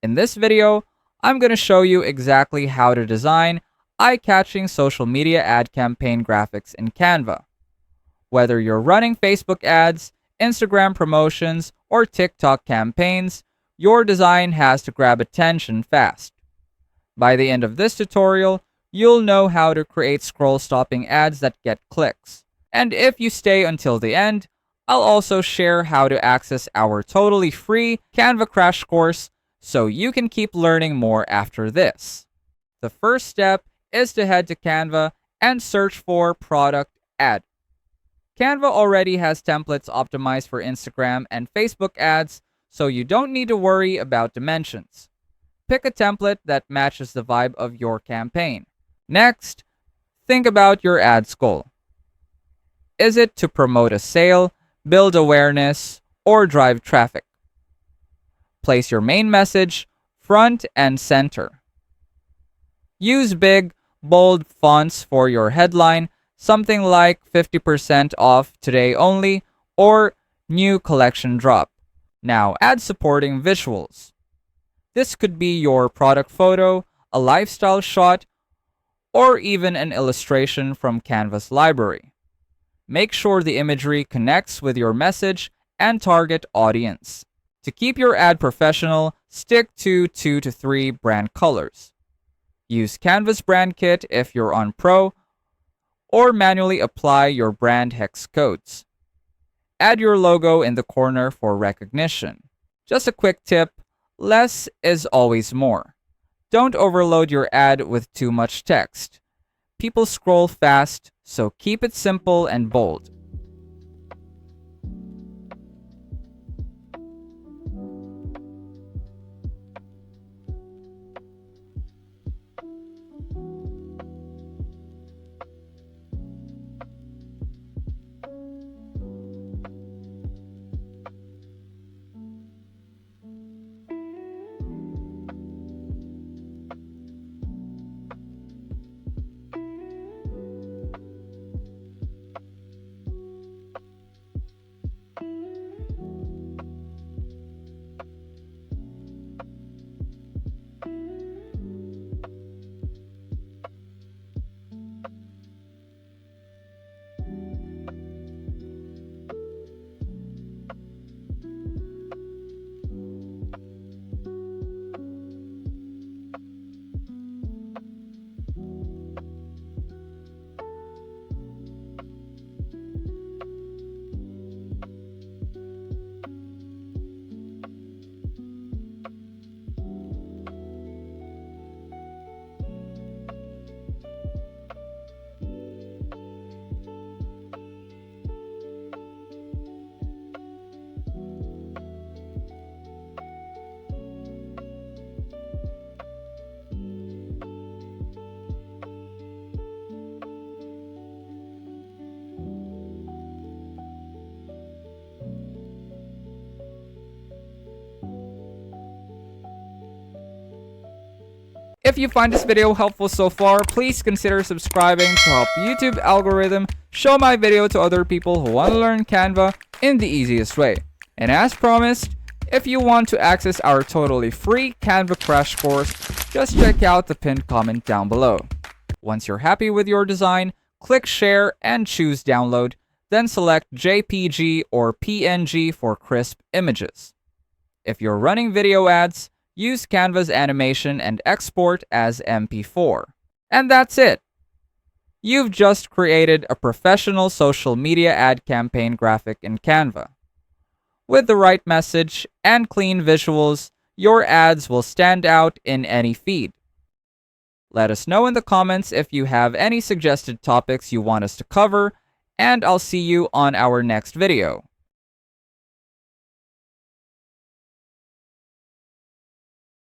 In this video, I'm going to show you exactly how to design eye-catching social media ad campaign graphics in Canva. Whether you're running Facebook ads, Instagram promotions, or TikTok campaigns, your design has to grab attention fast. By the end of this tutorial, you'll know how to create scroll-stopping ads that get clicks. And if you stay until the end, I'll also share how to access our totally free Canva crash course so you can keep learning more after this. The first step is to head to Canva and search for Product Ad. Canva already has templates optimized for Instagram and Facebook ads, so you don't need to worry about dimensions. Pick a template that matches the vibe of your campaign. Next, think about your ad's goal. Is it to promote a sale, build awareness, or drive traffic? Place your main message front and center. Use big, bold fonts for your headline, something like 50% off today only or new collection drop. Now add supporting visuals. This could be your product photo, a lifestyle shot, or even an illustration from Canva's library. Make sure the imagery connects with your message and target audience. To keep your ad professional, stick to 2 to 3 brand colors. Use Canva's brand kit if you're on Pro, or manually apply your brand hex codes. Add your logo in the corner for recognition. Just a quick tip, less is always more. Don't overload your ad with too much text. People scroll fast, so keep it simple and bold. If you find this video helpful so far, please consider subscribing to help YouTube algorithm show my video to other people who want to learn Canva in the easiest way. And as promised, if you want to access our totally free Canva crash course, just check out the pinned comment down below. Once you're happy with your design, click share and choose download, then select JPG or PNG for crisp images. If you're running video ads, use Canva's animation and export as MP4. And that's it! You've just created a professional social media ad campaign graphic in Canva. With the right message and clean visuals, your ads will stand out in any feed. Let us know in the comments if you have any suggested topics you want us to cover, and I'll see you on our next video.